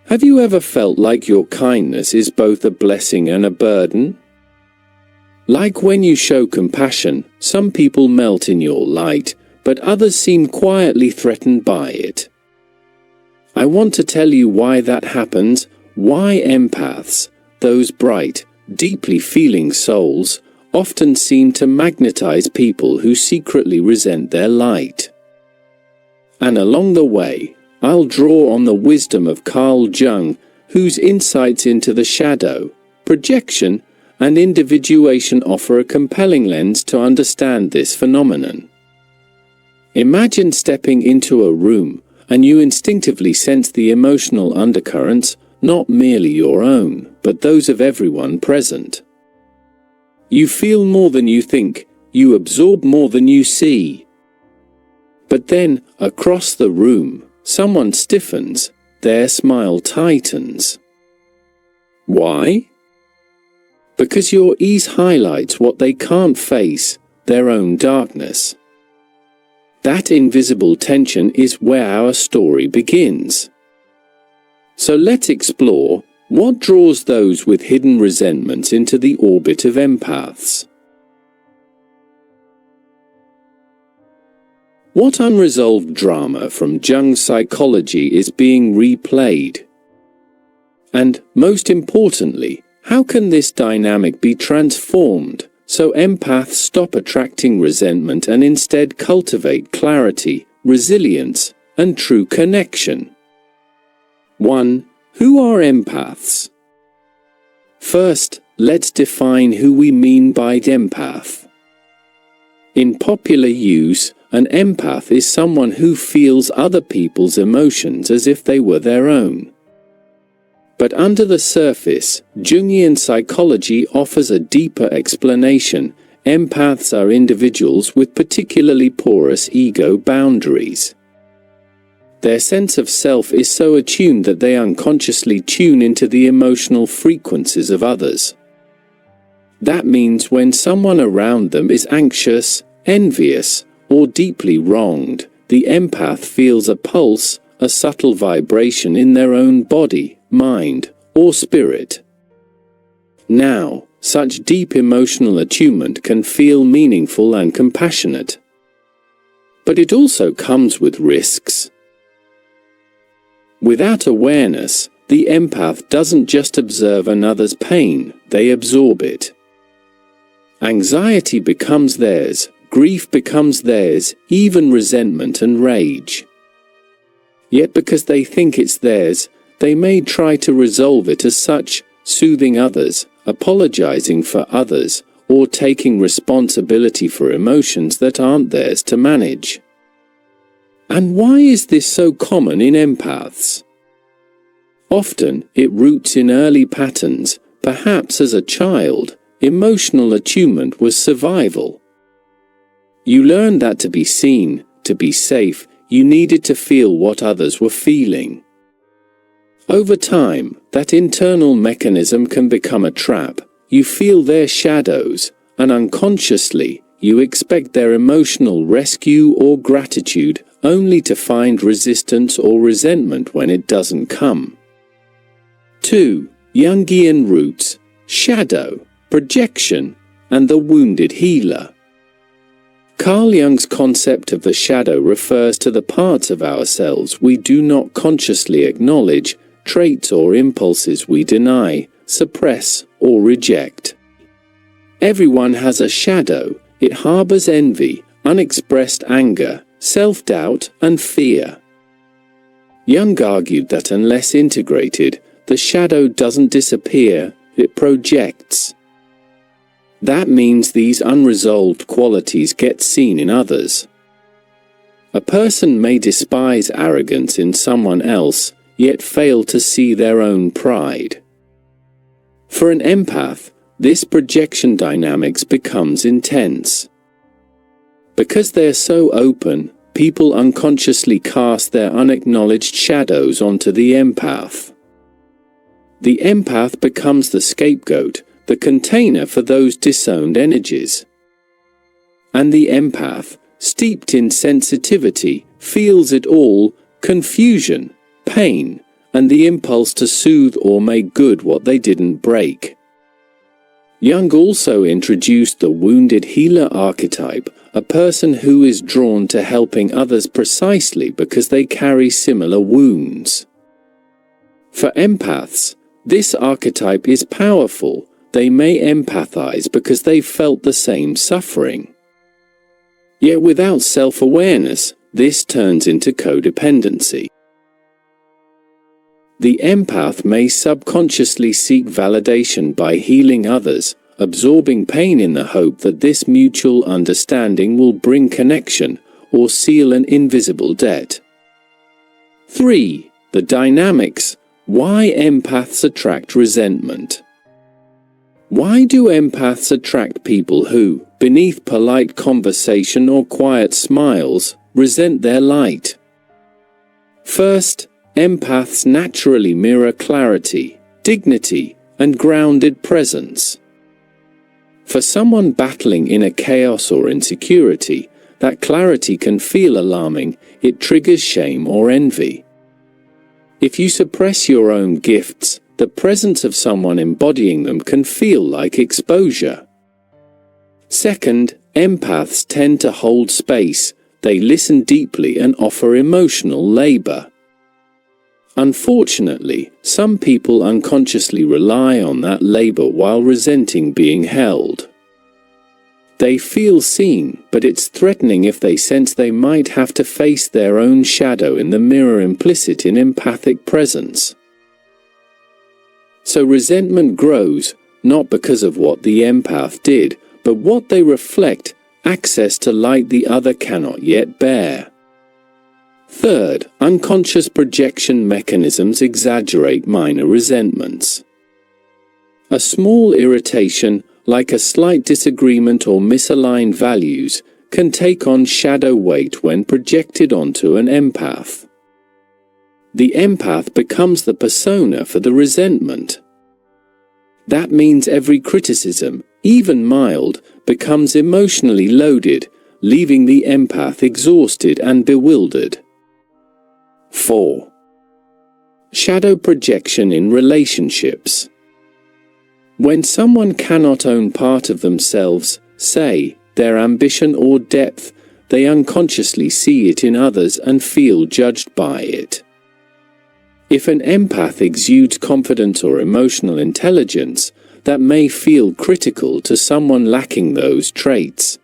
Have you ever felt like your kindness is both a blessing and a burden? Like when you show compassion, some people melt in your light, but others seem quietly threatened by it. I want to tell you why that happens, why empaths, those bright, deeply feeling souls, often seem to magnetize people who secretly resent their light. And along the way, I'll draw on the wisdom of Carl Jung, whose insights into the shadow, projection, and individuation offer a compelling lens to understand this phenomenon. Imagine stepping into a room, and you instinctively sense the emotional undercurrents, not merely your own, but those of everyone present. You feel more than you think, you absorb more than you see. But then, across the room, someone stiffens, their smile tightens. Why? Because your ease highlights what they can't face, their own darkness. That invisible tension is where our story begins. So let's explore what draws those with hidden resentments into the orbit of empaths. What unresolved drama from Jung's psychology is being replayed? And, most importantly, how can this dynamic be transformed so empaths stop attracting resentment and instead cultivate clarity, resilience, and true connection? 1. Who are empaths? First, let's define who we mean by empath. In popular use, an empath is someone who feels other people's emotions as if they were their own. But under the surface, Jungian psychology offers a deeper explanation. Empaths are individuals with particularly porous ego boundaries. Their sense of self is so attuned that they unconsciously tune into the emotional frequencies of others. That means when someone around them is anxious, envious, or deeply wronged, the empath feels a pulse, a subtle vibration in their own body, mind, or spirit. Now, such deep emotional attunement can feel meaningful and compassionate. But it also comes with risks. Without awareness, the empath doesn't just observe another's pain, they absorb it. Anxiety becomes theirs, grief becomes theirs, even resentment and rage. Yet because they think it's theirs, they may try to resolve it as such, soothing others, apologizing for others, or taking responsibility for emotions that aren't theirs to manage. And why is this so common in empaths? Often, it roots in early patterns. Perhaps as a child, emotional attunement was survival. You learned that to be seen, to be safe, you needed to feel what others were feeling. Over time, that internal mechanism can become a trap. You feel their shadows, and unconsciously, you expect their emotional rescue or gratitude, only to find resistance or resentment when it doesn't come. 2. Jungian roots, shadow, projection, and the wounded healer. Carl Jung's concept of the shadow refers to the parts of ourselves we do not consciously acknowledge, traits or impulses we deny, suppress, or reject. Everyone has a shadow. It harbors envy, unexpressed anger, self-doubt, and fear. Jung argued that unless integrated, the shadow doesn't disappear, it projects. That means these unresolved qualities get seen in others. A person may despise arrogance in someone else, yet fail to see their own pride. For an empath, this projection dynamics becomes intense. Because they're so open, people unconsciously cast their unacknowledged shadows onto the empath. The empath becomes the scapegoat, the container for those disowned energies. And the empath, steeped in sensitivity, feels it all: confusion, pain, and the impulse to soothe or make good what they didn't break. Jung also introduced the wounded healer archetype, a person who is drawn to helping others precisely because they carry similar wounds. For empaths, this archetype is powerful. They may empathize because they felt the same suffering. Yet without self-awareness, this turns into codependency. The empath may subconsciously seek validation by healing others, absorbing pain in the hope that this mutual understanding will bring connection or seal an invisible debt. 3. The dynamics. Why empaths attract resentment. Why do empaths attract people who, beneath polite conversation or quiet smiles, resent their light? First, empaths naturally mirror clarity, dignity, and grounded presence. For someone battling inner chaos or insecurity, that clarity can feel alarming. It triggers shame or envy. If you suppress your own gifts, the presence of someone embodying them can feel like exposure. Second, empaths tend to hold space. They listen deeply and offer emotional labor. Unfortunately, some people unconsciously rely on that labor while resenting being held. They feel seen, but it's threatening if they sense they might have to face their own shadow in the mirror implicit in empathic presence. So resentment grows, not because of what the empath did, but what they reflect, access to light the other cannot yet bear. Third, unconscious projection mechanisms exaggerate minor resentments. A small irritation, like a slight disagreement or misaligned values, can take on shadow weight when projected onto an empath. The empath becomes the persona for the resentment. That means every criticism, even mild, becomes emotionally loaded, leaving the empath exhausted and bewildered. 4. Shadow projection in relationships. When someone cannot own part of themselves, say, their ambition or depth, they unconsciously see it in others and feel judged by it. If an empath exudes confidence or emotional intelligence, that may feel critical to someone lacking those traits.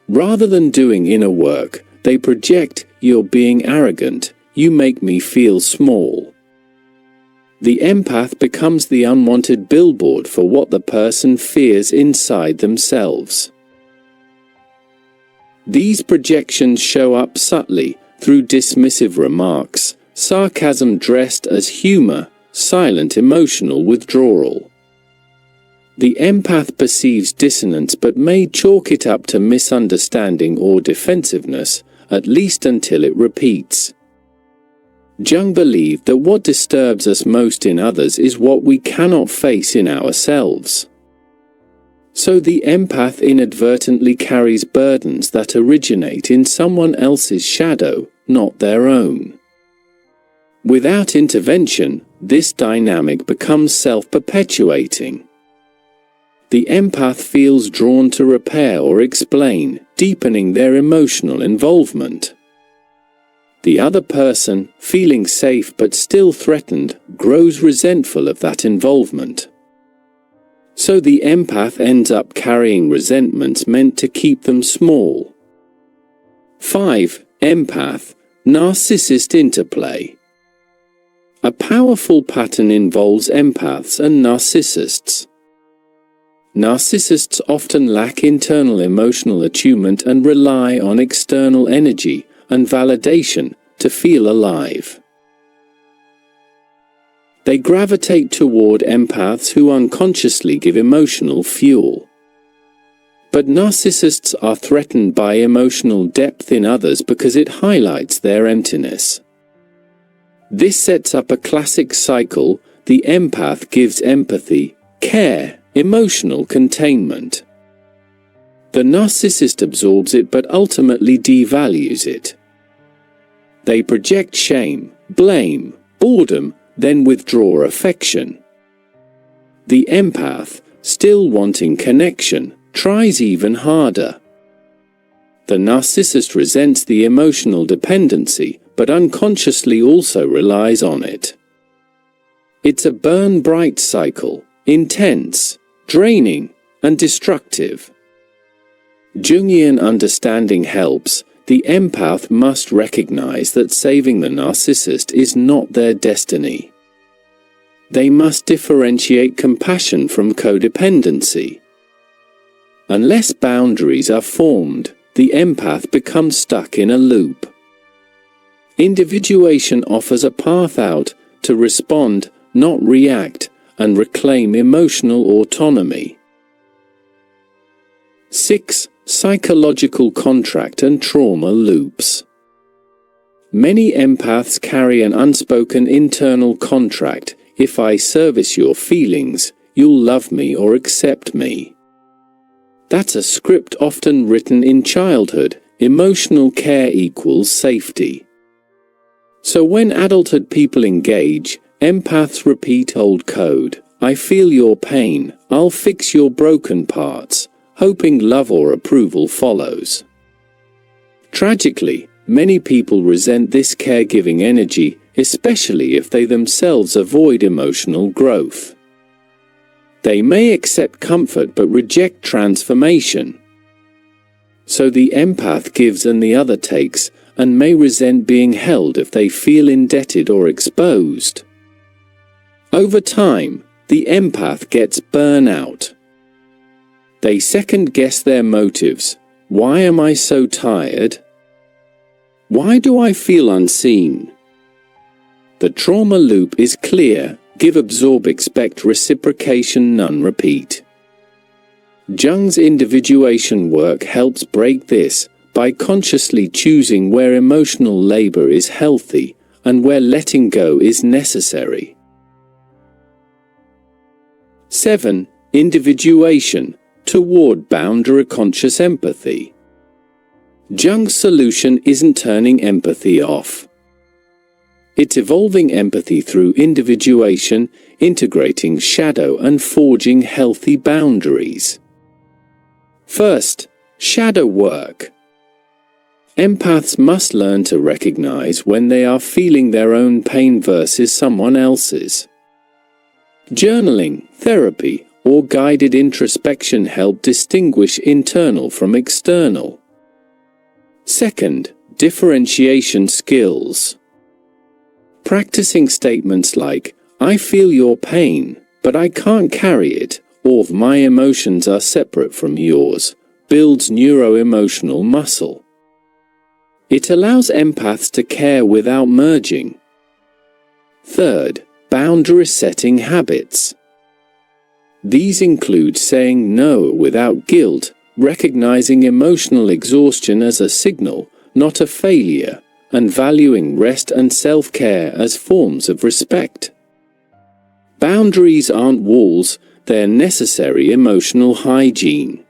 Rather than doing inner work, they project, "You're being arrogant, you make me feel small." The empath becomes the unwanted billboard for what the person fears inside themselves. These projections show up subtly, through dismissive remarks, sarcasm dressed as humor, silent emotional withdrawal. The empath perceives dissonance but may chalk it up to misunderstanding or defensiveness, at least until it repeats. Jung believed that what disturbs us most in others is what we cannot face in ourselves. So the empath inadvertently carries burdens that originate in someone else's shadow, not their own. Without intervention, this dynamic becomes self-perpetuating. The empath feels drawn to repair or explain, deepening their emotional involvement. The other person, feeling safe but still threatened, grows resentful of that involvement. So the empath ends up carrying resentments meant to keep them small. 5. Empath, narcissist interplay. A powerful pattern involves empaths and narcissists. Narcissists often lack internal emotional attunement and rely on external energy and validation to feel alive. They gravitate toward empaths who unconsciously give emotional fuel. But narcissists are threatened by emotional depth in others because it highlights their emptiness. This sets up a classic cycle. The empath gives empathy, care, emotional containment. The narcissist absorbs it but ultimately devalues it. They project shame, blame, boredom, then withdraw affection. The empath, still wanting connection, tries even harder. The narcissist resents the emotional dependency, but unconsciously also relies on it. It's a burn-bright cycle, intense, draining, and destructive. Jungian understanding helps. The empath must recognize that saving the narcissist is not their destiny. They must differentiate compassion from codependency. Unless boundaries are formed, the empath becomes stuck in a loop. Individuation offers a path out to respond, not react, and reclaim emotional autonomy. 6. Psychological contract and trauma loops. Many empaths carry an unspoken internal contract: if I service your feelings, you'll love me or accept me. That's a script often written in childhood. Emotional care equals safety. So when adulthood people engage, empaths repeat old code: I feel your pain, I'll fix your broken parts, hoping love or approval follows. Tragically, many people resent this caregiving energy, especially if they themselves avoid emotional growth. They may accept comfort but reject transformation. So the empath gives and the other takes, and may resent being held if they feel indebted or exposed. Over time, the empath gets burnout. They second-guess their motives. Why am I so tired? Why do I feel unseen? The trauma loop is clear: give, absorb, expect, reciprocation, none, repeat. Jung's individuation work helps break this by consciously choosing where emotional labor is healthy and where letting go is necessary. 7. Individuation toward boundary-conscious empathy. Jung's solution isn't turning empathy off. It's evolving empathy through individuation, integrating shadow and forging healthy boundaries. First, shadow work. Empaths must learn to recognize when they are feeling their own pain versus someone else's. Journaling, therapy, or guided introspection help distinguish internal from external. Second, differentiation skills. Practicing statements like, I feel your pain, but I can't carry it, or my emotions are separate from yours, builds neuro-emotional muscle. It allows empaths to care without merging. Third, boundary setting habits. These include saying no without guilt, recognizing emotional exhaustion as a signal, not a failure, and valuing rest and self-care as forms of respect. Boundaries aren't walls, they're necessary emotional hygiene.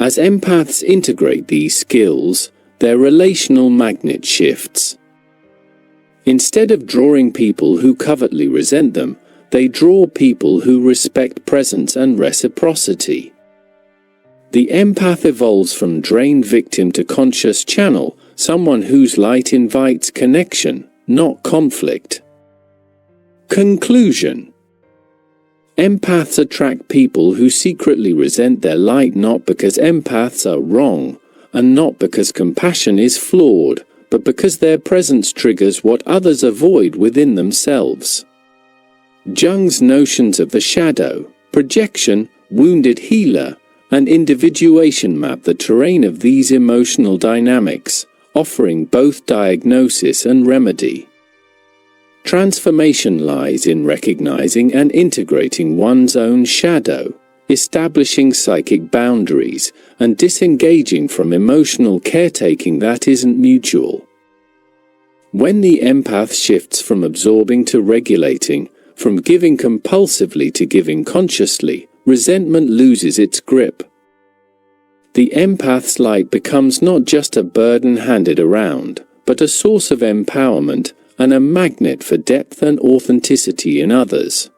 As empaths integrate these skills, their relational magnet shifts. Instead of drawing people who covertly resent them, they draw people who respect presence and reciprocity. The empath evolves from drained victim to conscious channel, someone whose light invites connection, not conflict. Conclusion. Empaths attract people who secretly resent their light, not because empaths are wrong, and not because compassion is flawed, but because their presence triggers what others avoid within themselves. Jung's notions of the shadow, projection, wounded healer, and individuation map the terrain of these emotional dynamics, offering both diagnosis and remedy. Transformation lies in recognizing and integrating one's own shadow, establishing psychic boundaries, and disengaging from emotional caretaking that isn't mutual. When the empath shifts from absorbing to regulating, from giving compulsively to giving consciously, resentment loses its grip. The empath's light becomes not just a burden handed around, but a source of empowerment, and a magnet for depth and authenticity in others.